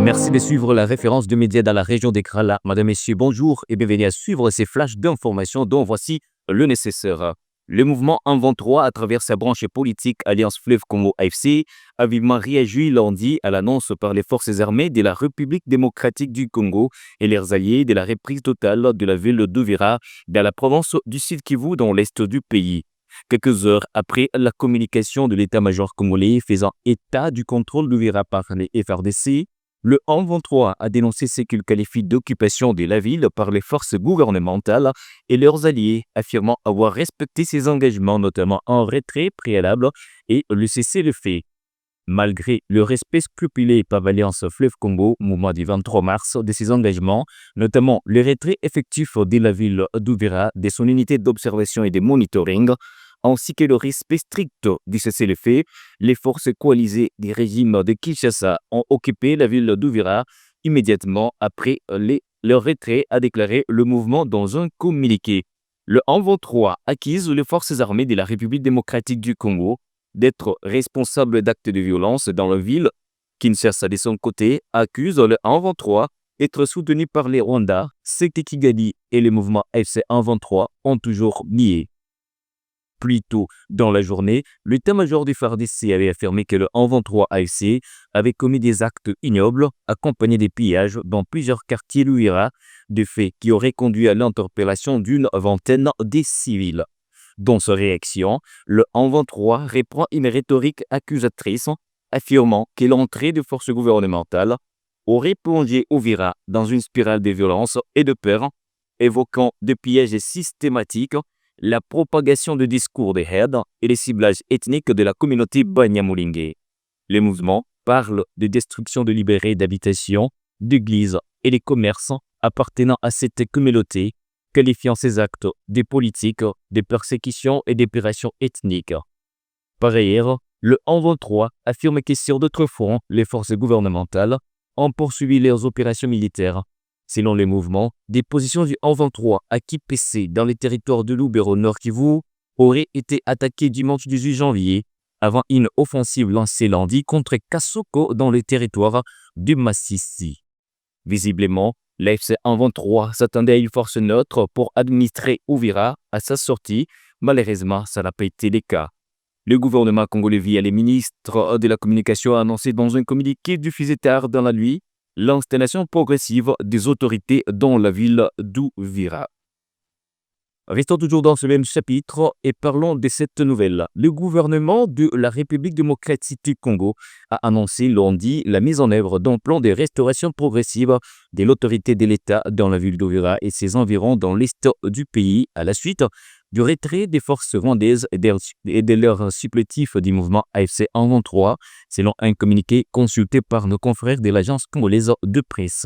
Merci de suivre la référence de médias dans la région des Krala. Madame, Messieurs, bonjour et bienvenue à suivre ces flashs d'informations dont voici le nécessaire. Le mouvement M23, à travers sa branche politique Alliance Fleuve Congo AFC, a vivement réagi lundi à l'annonce par les forces armées de la République démocratique du Congo et leurs alliés de la reprise totale de la ville d'Uvira dans la province du Sud Kivu dans l'est du pays. Quelques heures après la communication de l'état-major congolais faisant état du contrôle d'Uvira par les FRDC, le M23 a dénoncé ce qu'il qualifie d'occupation de la ville par les forces gouvernementales et leurs alliés, affirmant avoir respecté ses engagements, notamment en retrait préalable et le cessez-le-feu. Malgré le respect scrupuleux par l'Alliance Fleuve Congo, mouvement du 23 mars, de ses engagements, notamment le retrait effectif de la ville d'Uvira, de son unité d'observation et de monitoring, ainsi que le respect strict du cessez-le-feu, les forces coalisées du régime de Kinshasa ont occupé la ville d'Uvira immédiatement après leur retrait, a déclaré le mouvement dans un communiqué. Le M23 accuse les forces armées de la République démocratique du Congo d'être responsables d'actes de violence dans la ville. Kinshasa, de son côté, accuse le M23 d'être soutenu par les Rwandais, ce que Kigali et le mouvement FC M23 ont toujours nié. Plus tôt dans la journée, l'état-major du FARDC avait affirmé que le M23 AFC avait commis des actes ignobles accompagnés des pillages dans plusieurs quartiers d'Uvira, des faits qui auraient conduit à l'interpellation d'une vingtaine de civils. Dans sa réaction, le M23 reprend une rhétorique accusatrice, affirmant que l'entrée de forces gouvernementales aurait plongé Uvira dans une spirale de violence et de peur, évoquant des pillages systématiques, la propagation de discours de haine et les ciblages ethniques de la communauté Banyamulenge. Le mouvement parle de destruction délibérée d'habitations, d'églises et de commerces appartenant à cette communauté, qualifiant ces actes de politiques, de persécutions et d'opérations ethniques. Par ailleurs, le M23 affirme que sur d'autres fronts, les forces gouvernementales ont poursuivi leurs opérations militaires. Selon les mouvements, des positions du M23 à Kipese dans les territoires de Lubero Nord Kivu auraient été attaquées dimanche 18 janvier avant une offensive lancée lundi contre Kasoko dans les territoires du Massissi. Visiblement, l'AFC M23 s'attendait à une force neutre pour administrer Uvira à sa sortie. Malheureusement, ça n'a pas été le cas. Le gouvernement congolais via les ministres de la communication a annoncé dans un communiqué diffusé tard dans la nuit l'installation progressive des autorités dans la ville d'Uvira. Restons toujours dans ce même chapitre et parlons de cette nouvelle. Le gouvernement de la République démocratique du Congo a annoncé lundi la mise en œuvre d'un plan de restauration progressive de l'autorité de l'État dans la ville d'Uvira et ses environs dans l'est du pays à la suite du retrait des forces rwandaises et de leurs supplétifs du mouvement AFC M23, selon un communiqué consulté par nos confrères de l'agence congolaise de presse.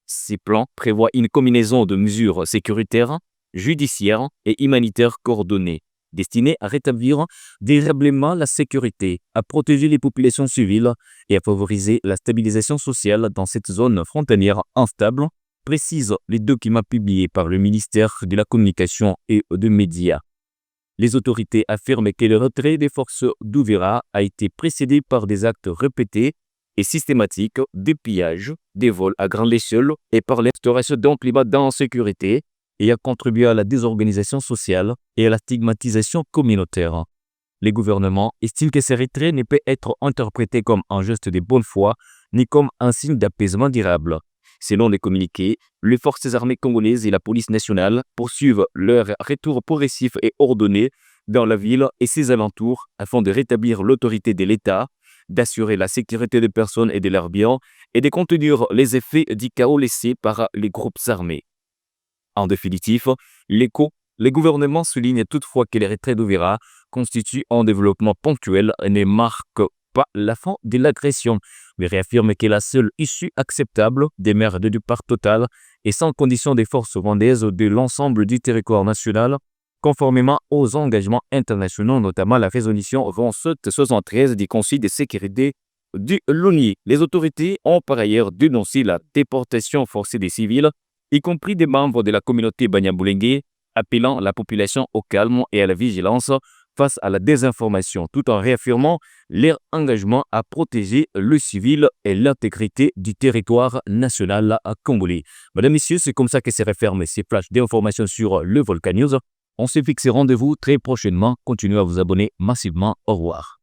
Ces plans prévoient une combinaison de mesures sécuritaires, judiciaires et humanitaires coordonnées, destinées à rétablir durablement la sécurité, à protéger les populations civiles et à favoriser la stabilisation sociale dans cette zone frontalière instable, précisent les documents publiés par le ministère de la Communication et des Médias. Les autorités affirment que le retrait des forces d'Uvira a été précédé par des actes répétés et systématiques de pillage, des vols à grande échelle et par l'instauration d'un climat d'insécurité et a contribué à la désorganisation sociale et à la stigmatisation communautaire. Les gouvernements estiment que ce retrait ne peut être interprété comme un geste de bonne foi ni comme un signe d'apaisement durable. Selon les communiqués, les forces armées congolaises et la police nationale poursuivent leur retour progressif et ordonné dans la ville et ses alentours afin de rétablir l'autorité de l'État, d'assurer la sécurité des personnes et de leurs biens et de contenir les effets du chaos laissé par les groupes armés. En définitive, le gouvernement souligne toutefois que le retrait d'Uvira constitue un développement ponctuel et ne marque pas la fin de l'agression, mais réaffirme que la seule issue acceptable des mers de départ total et sans condition des forces rwandaises de l'ensemble du territoire national, conformément aux engagements internationaux, notamment la résolution 2773 du Conseil de sécurité de l'ONU. Les autorités ont par ailleurs dénoncé la déportation forcée des civils, y compris des membres de la communauté Banyamulenge, appelant la population au calme et à la vigilance face à la désinformation, tout en réaffirmant leur engagement à protéger le civil et l'intégrité du territoire national congolais. Mesdames, Messieurs, c'est comme ça que se referment ces flashs d'informations sur le Volcan News. On se fixe rendez-vous très prochainement. Continuez à vous abonner massivement. Au revoir.